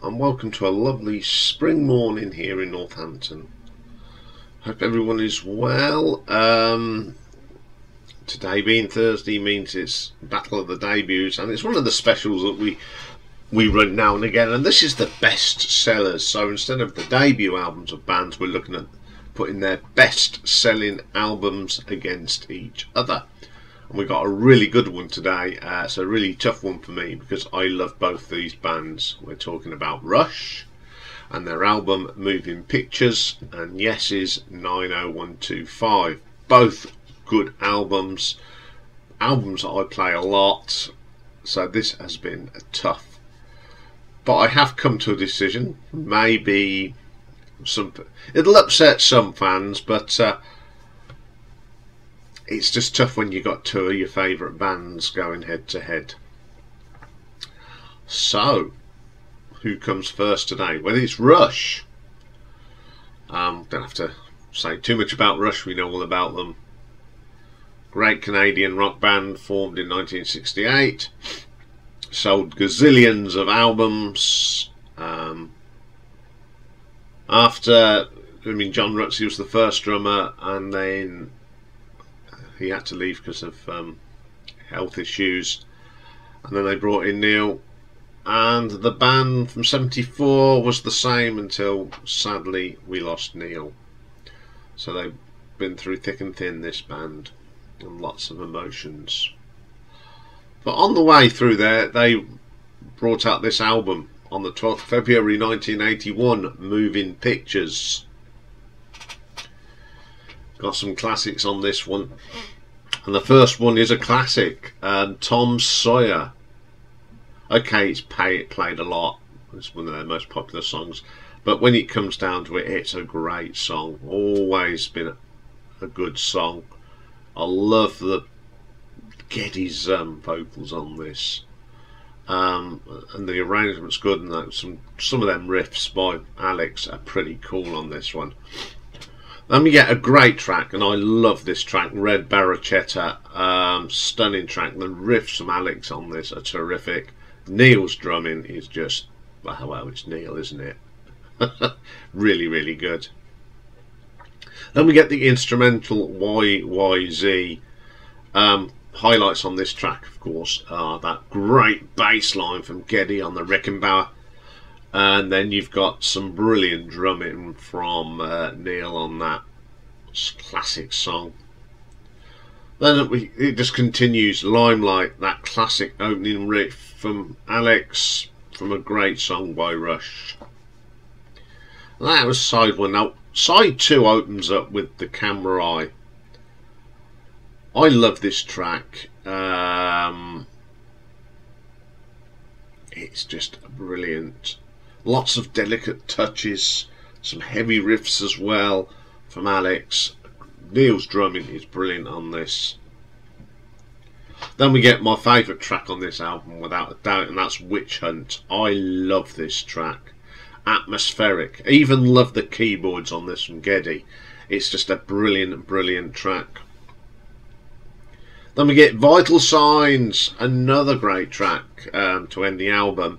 and welcome to a lovely spring morning here in Northampton. Hope everyone is well. Today being Thursday means it's Battle of the Debuts, and it's one of the specials that we run now and again, and this is the best sellers. So instead of the debut albums of bands, we're looking at putting their best selling albums against each other. And we got a really good one today. It's a really tough one for me because I love both these bands. We're talking about Rush and their album Moving Pictures and Yes's 90125. Both good albums that I play a lot. So this has been tough. But I have come to a decision. Maybe it'll upset some fans, but it's just tough when you got two of your favourite bands going head to head. So, who comes first today? Well, it's Rush. Don't have to say too much about Rush, we know all about them. Great Canadian rock band formed in 1968. Sold gazillions of albums. John Rutsey was the first drummer, and then he had to leave because of health issues, and then they brought in Neil, and the band from 74 was the same until sadly we lost Neil. So they've been through thick and thin, this band, and lots of emotions. But on the way through there, they brought out this album on the 12th of February 1981, Moving Pictures. Got some classics on this one, and the first one is a classic, Tom Sawyer. Okay, it's played a lot, it's one of their most popular songs, but when it comes down to it, it's a great song. Always been a good song. I love the Geddy's vocals on this, and the arrangement's good, and some of them riffs by Alex are pretty cool on this one. Then we get a great track, and I love this track, Red Barchetta. Stunning track. The riffs from Alex on this are terrific. Neil's drumming is just, well, it's Neil, isn't it? Really, really good. Then we get the instrumental YYZ. Highlights on this track, of course, are that great bass line from Geddy on the Rickenbacker. And then you've got some brilliant drumming from Neil on that classic song. Then it just continues, Limelight, that classic opening riff from Alex from a great song by Rush. And that was side one. Now side two opens up with The Camera Eye. I love this track. It's just brilliant. Lots of delicate touches, some heavy riffs as well from Alex. Neil's drumming is brilliant on this. Then we get my favourite track on this album without a doubt, and that's Witch Hunt. I love this track. Atmospheric. I even love the keyboards on this from Geddy. It's just a brilliant, brilliant track. Then we get Vital Signs, another great track to end the album.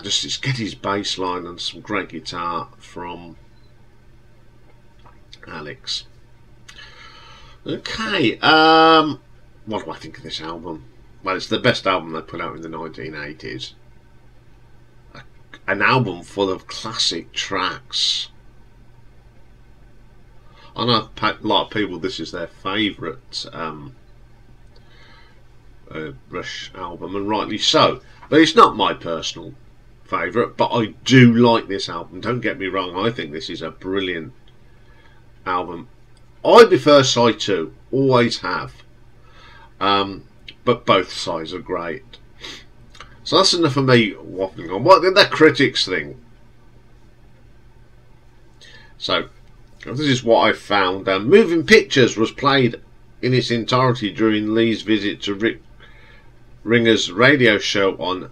It's Geddy's bass line and some great guitar from Alex. Okay, what do I think of this album? Well, it's the best album they put out in the 1980s. An album full of classic tracks. I know a lot of people, this is their favourite Rush album, and rightly so. But it's not my personal favourite, but I do like this album. Don't get me wrong, I think this is a brilliant album. I prefer side two, always have. But both sides are great. So that's enough of me waffling on. What did the critics think? So this is what I found. Moving Pictures was played in its entirety during Lee's visit to Rick Ringer's radio show on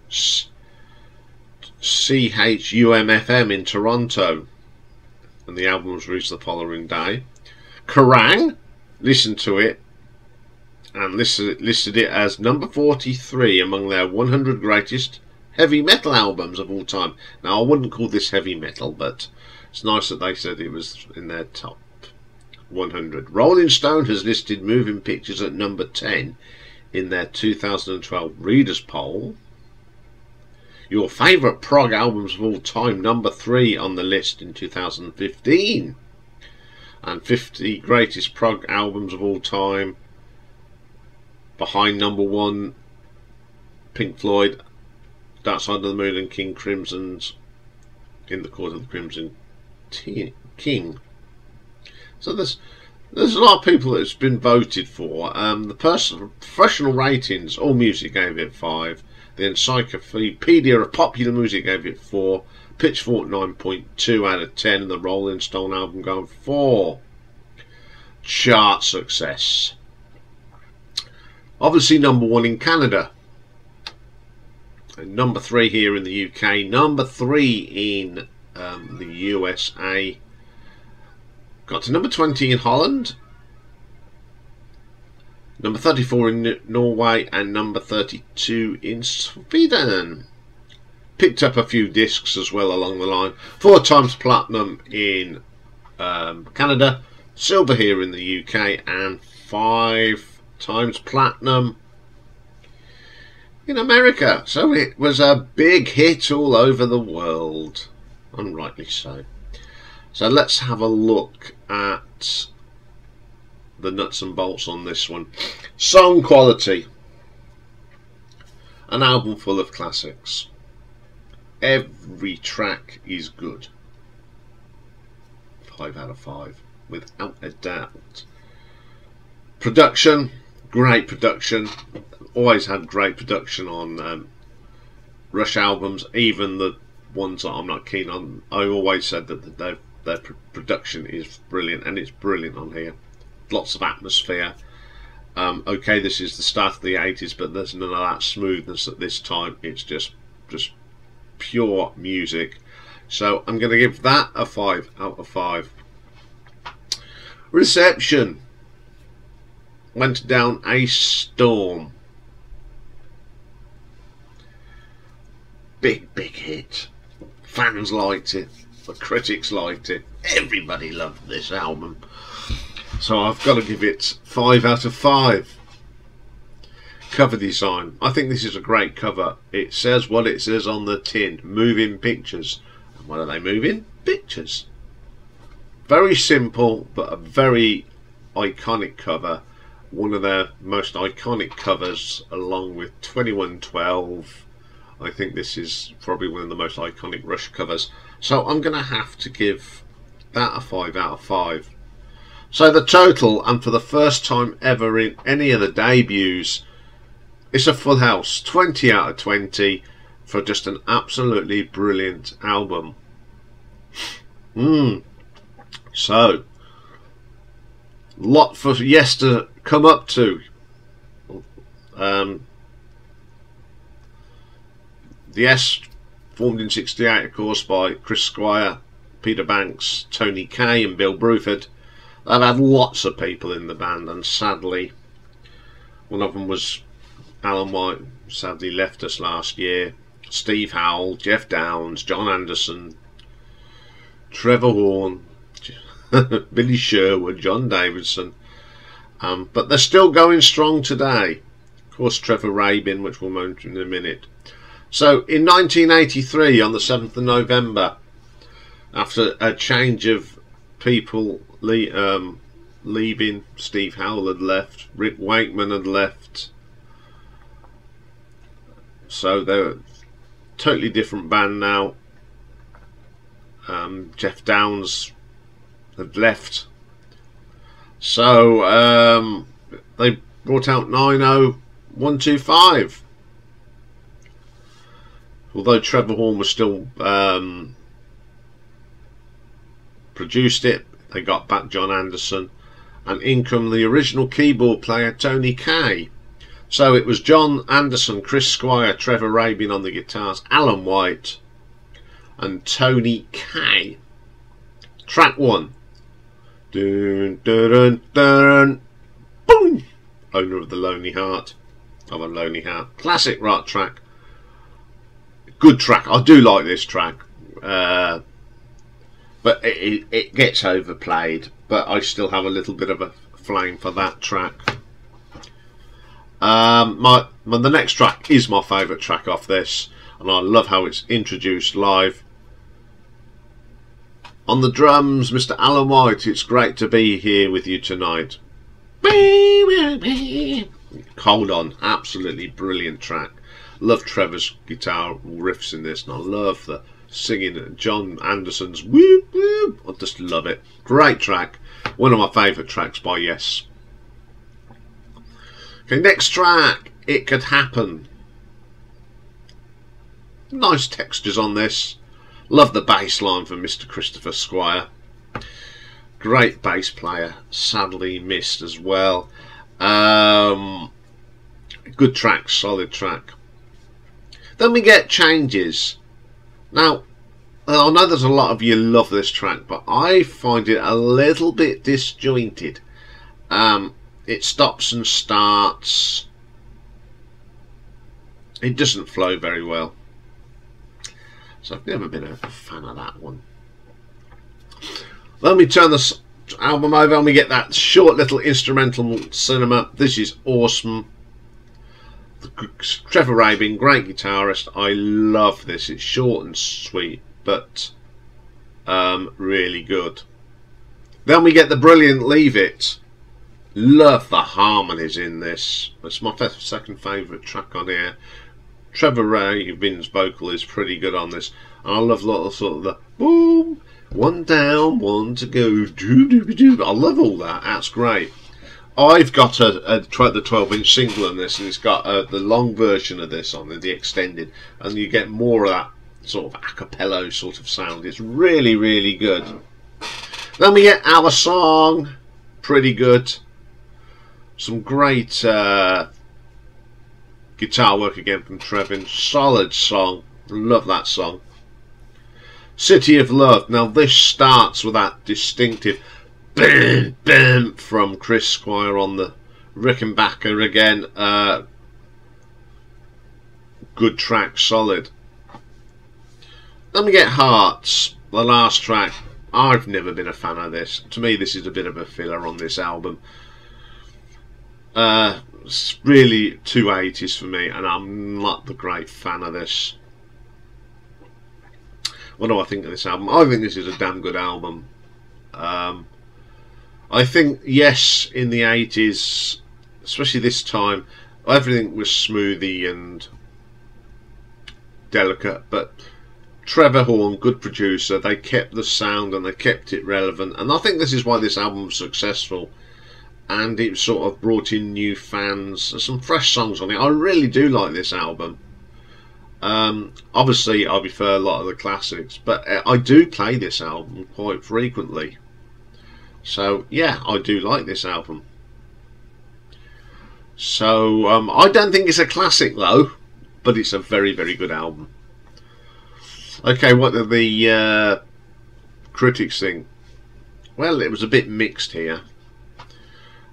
CHUM-FM in Toronto, and the album was released the following day. Kerrang! Listened to it and listed it as number 43 among their 100 greatest heavy metal albums of all time. Now, I wouldn't call this heavy metal, but it's nice that they said it was in their top 100. Rolling Stone has listed Moving Pictures at number 10 in their 2012 Readers Poll. Your favourite prog albums of all time, number 3 on the list in 2015. And 50 greatest prog albums of all time. Behind number 1, Pink Floyd, Dark Side of the Moon and King Crimson's In the Court of the Crimson King. So there's a lot of people that it's been voted for. The professional ratings, AllMusic gave it 5. The Encyclopedia of Popular Music gave it 4. Pitchfork 9.2 out of 10. And the Rolling Stone album going 4. Chart success. Obviously number 1 in Canada. And number 3 here in the UK. Number 3 in the USA. Got to number 20 in Holland. Number 34 in Norway. And number 32 in Sweden. Picked up a few discs as well along the line. 4 times platinum in Canada. Silver here in the UK. And 5 times platinum in America. So it was a big hit all over the world. And rightly so. So let's have a look at the nuts and bolts on this one. Song quality. An album full of classics. Every track is good. 5 out of 5, without a doubt. Production, great production. Always had great production on Rush albums, even the ones that I'm not keen on. I always said that their production is brilliant, and it's brilliant on here. Lots of atmosphere. Okay, this is the start of the 80s, but there's none of that smoothness at this time. It's just pure music. So I'm going to give that a 5 out of 5. Reception went down a storm. Big hit. Fans liked it. The critics liked it. Everybody loved this album. So I've got to give it 5 out of 5. Cover design. I think this is a great cover. It says what it says on the tin. Moving pictures. And what are they moving? Pictures. Very simple, but a very iconic cover. One of their most iconic covers, along with 2112. I think this is probably one of the most iconic Rush covers. So I'm going to have to give that a 5 out of 5. So the total, and for the first time ever in any of the debuts, it's a full house. 20 out of 20 for just an absolutely brilliant album. So, lot for Yes to come up to. The Yes, formed in '68, of course, by Chris Squire, Peter Banks, Tony Kaye and Bill Bruford. They've had lots of people in the band, and sadly, one of them was Alan White, sadly left us last year. Steve Howell, Jeff Downes, John Anderson, Trevor Horn, Billy Sherwood, John Davidson. But they're still going strong today. Of course, Trevor Rabin, which we'll mention in a minute. So in 1983, on the 7th of November, after a change of people leaving, Steve Howell had left, Rick Wakeman had left, so they're a totally different band now. Jeff Downes had left, so they brought out 90125. Although Trevor Horn was still produced it, they got back John Anderson, and in come the original keyboard player Tony Kaye. So it was John Anderson, Chris Squire, Trevor Rabin on the guitars, Alan White and Tony Kaye. Track 1. Dun, dun, dun, dun. Boom! owner of the Lonely Heart. Of a Lonely Heart. Classic rock track. Good track. I do like this track. But it gets overplayed. But I still have a little bit of a flame for that track. The next track is my favourite track off this. And I love how it's introduced live. On the drums, Mr. Alan White. It's great to be here with you tonight. Hold On. Absolutely brilliant track. Love Trevor's guitar riffs in this. And I love the singing John Anderson's whoop whoop. I just love it. Great track. One of my favourite tracks by Yes. Okay, next track. It Could Happen. Nice textures on this. Love the bass line from Mr. Christopher Squire. Great bass player. Sadly missed as well. Good track. Solid track. Then we get Changes. Now, I know there's a lot of you love this track, but I find it a little bit disjointed. It stops and starts. It doesn't flow very well. So I've never been a fan of that one. Then we turn this album over and we get that short little instrumental cinema. This is awesome. Trevor Rabin, great guitarist. I love this. It's short and sweet, but really good. Then we get the brilliant Leave It. Love the harmonies in this. It's my second favourite track on here. Trevor Rabin's vocal is pretty good on this. And I love little sort of the boom, one down, one to go. I love all that. That's great. I've got the 12-inch single on this, and it's got the long version of this on the extended, and you get more of that sort of a cappella sort of sound. It's really, really good. Then we get Our Song. Pretty good. Some great guitar work again from Trevin. Solid song. Love that song. City of Love. Now this starts with that distinctive bam bam from Chris Squire on the Rickenbacker again. Good track. Solid. Then we get Hearts. The last track. I've never been a fan of this. To me this is a bit of a filler on this album. It's really 280s for me, and I'm not the great fan of this. What do I think of this album? I think this is a damn good album. I think, yes, in the 80s, especially this time, everything was smoothie and delicate, but Trevor Horn, good producer, they kept the sound and they kept it relevant, and I think this is why this album was successful. And it sort of brought in new fans. There's some fresh songs on it. I really do like this album. Obviously I prefer a lot of the classics, but I do play this album quite frequently. So yeah, I do like this album. So I don't think it's a classic though, but it's a very, very good album. Okay, what do the critics think? Well, it was a bit mixed here.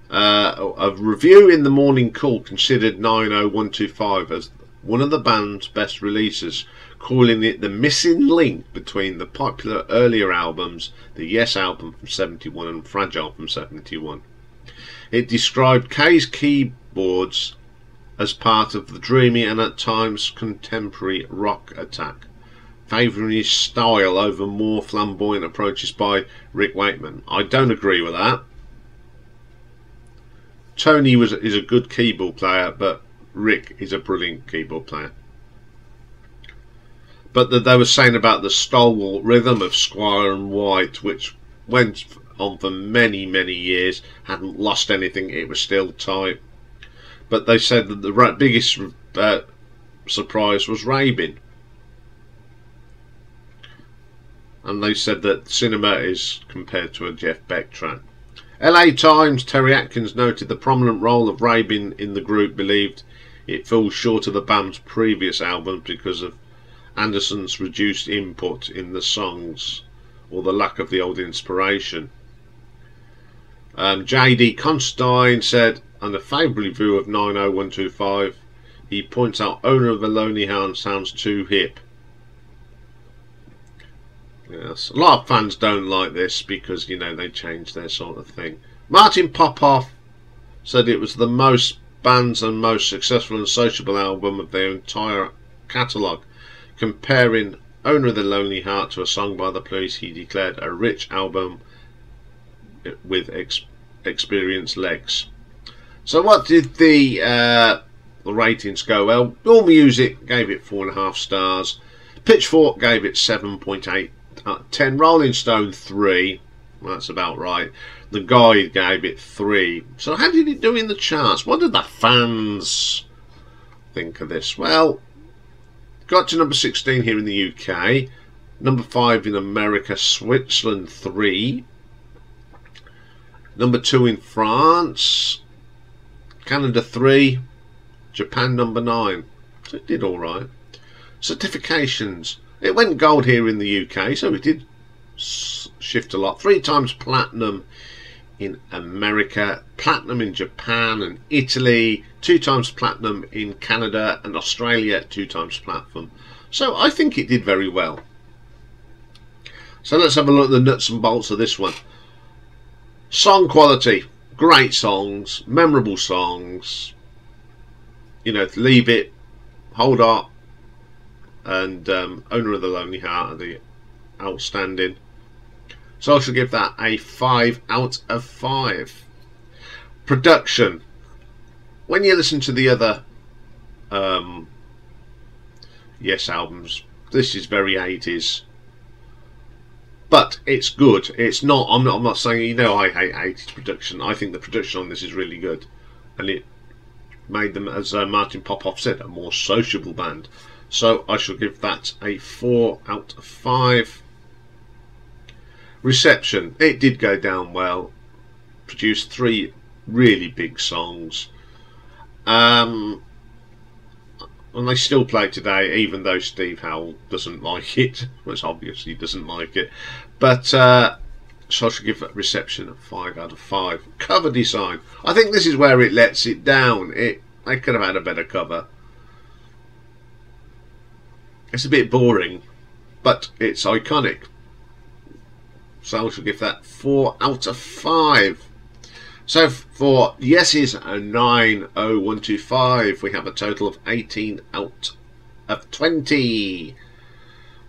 A review in the Morning Call considered 90125 as one of the band's best releases, calling it the missing link between the popular earlier albums, the Yes album from 71 and Fragile from 71. It described Kay's keyboards as part of the dreamy and at times contemporary rock attack, favouring his style over more flamboyant approaches by Rick Wakeman. I don't agree with that. Tony is a good keyboard player, but Rick is a brilliant keyboard player. But they were saying about the stalwart rhythm of Squire and White, which went on for many, many years, hadn't lost anything, it was still tight. But they said that the biggest surprise was Rabin. And they said that Cinema is compared to a Jeff Beck track. LA Times, Terry Atkins noted the prominent role of Rabin in the group, believed it falls short of the band's previous albums because of Anderson's reduced input in the songs or the lack of the old inspiration. J.D. Constantine said and a favourable review of 90125. He points out Owner of the Lonely Heart sounds too hip. Yes, a lot of fans don't like this because, you know, they change their sort of thing. Martin Popoff said it was the most bands and most successful and sociable album of their entire catalogue. Comparing Owner of the Lonely Heart to a song by the Police, he declared a rich album with experienced legs. So what did the ratings go? Well, AllMusic gave it 4.5 stars. Pitchfork gave it 7.8 out of 10. Rolling Stone 3. That's about right. The Guide gave it 3. So how did it do in the charts? What did the fans think of this? Well, got to number 16 here in the UK. Number 5 in America, Switzerland 3. Number 2 in France. Canada 3. Japan number 9. So it did alright. Certifications. It went gold here in the UK, so it did shift a lot. 3 times platinum in America, platinum in Japan and Italy, 2 times platinum in Canada and Australia, 2 times platinum. So I think it did very well. So let's have a look at the nuts and bolts of this one. Song quality. Great songs, memorable songs. You know, Leave It, Hold Up, and Owner of the Lonely Heart are the outstanding. So I shall give that a 5 out of 5. Production. When you listen to the other Yes albums, this is very 80s. But it's good. It's not. I'm not saying, you know, I hate 80s production. I think the production on this is really good, and it made them, as Martin Popoff said, a more sociable band. So I shall give that a 4 out of 5. Reception. It did go down well. Produced 3 really big songs. And they still play today, even though Steve Howell doesn't like it. Well, obviously he doesn't like it. But so I should give Reception a 5 out of 5. Cover design. I think this is where it lets it down. They could have had a better cover. It's a bit boring, but it's iconic. So I shall give that 4 out of 5. So for yeses, a 90125, we have a total of 18 out of 20.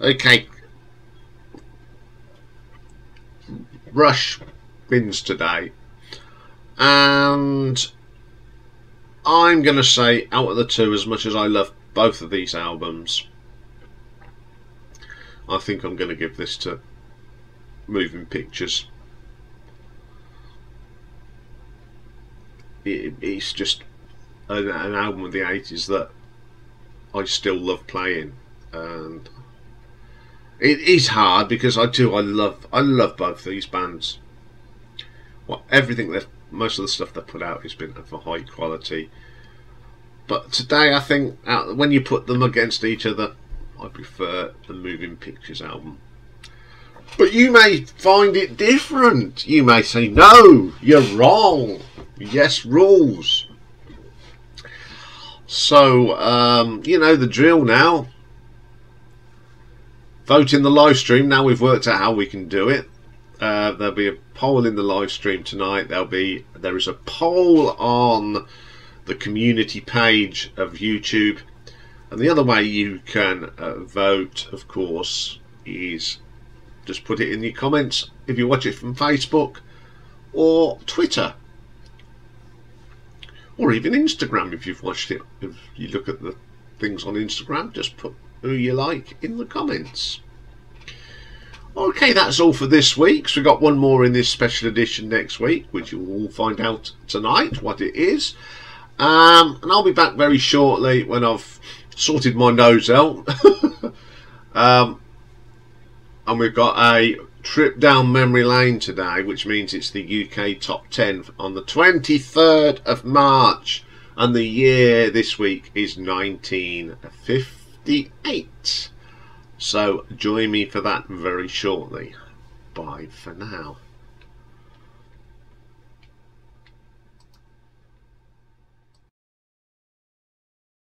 Okay. Rush wins today. And I'm going to say, out of the two, as much as I love both of these albums, I think I'm going to give this to Moving Pictures. It's just an album of the 80s that I still love playing, and it is hard because I love both these bands. Well, most of the stuff they put out has been of a high quality, but today I think when you put them against each other, I prefer the Moving Pictures album. But you may find it different. You may say, no, you're wrong. Yes, rules. So, you know the drill now. Vote in the live stream. Now we've worked out how we can do it. There'll be a poll in the live stream tonight. There is a poll on the community page of YouTube. And the other way you can vote, of course, is just put it in the comments if you watch it from Facebook or Twitter. Or even Instagram if you've watched it. If you look at the things on Instagram, just put who you like in the comments. Okay, that's all for this week. So we've got one more in this special edition next week, which you will all find out tonight what it is. And I'll be back very shortly when I've sorted my nose out. And we've got a trip down memory lane today, which means it's the UK Top 10 on the 23rd of March, and the year this week is 1958. So join me for that very shortly. Bye for now.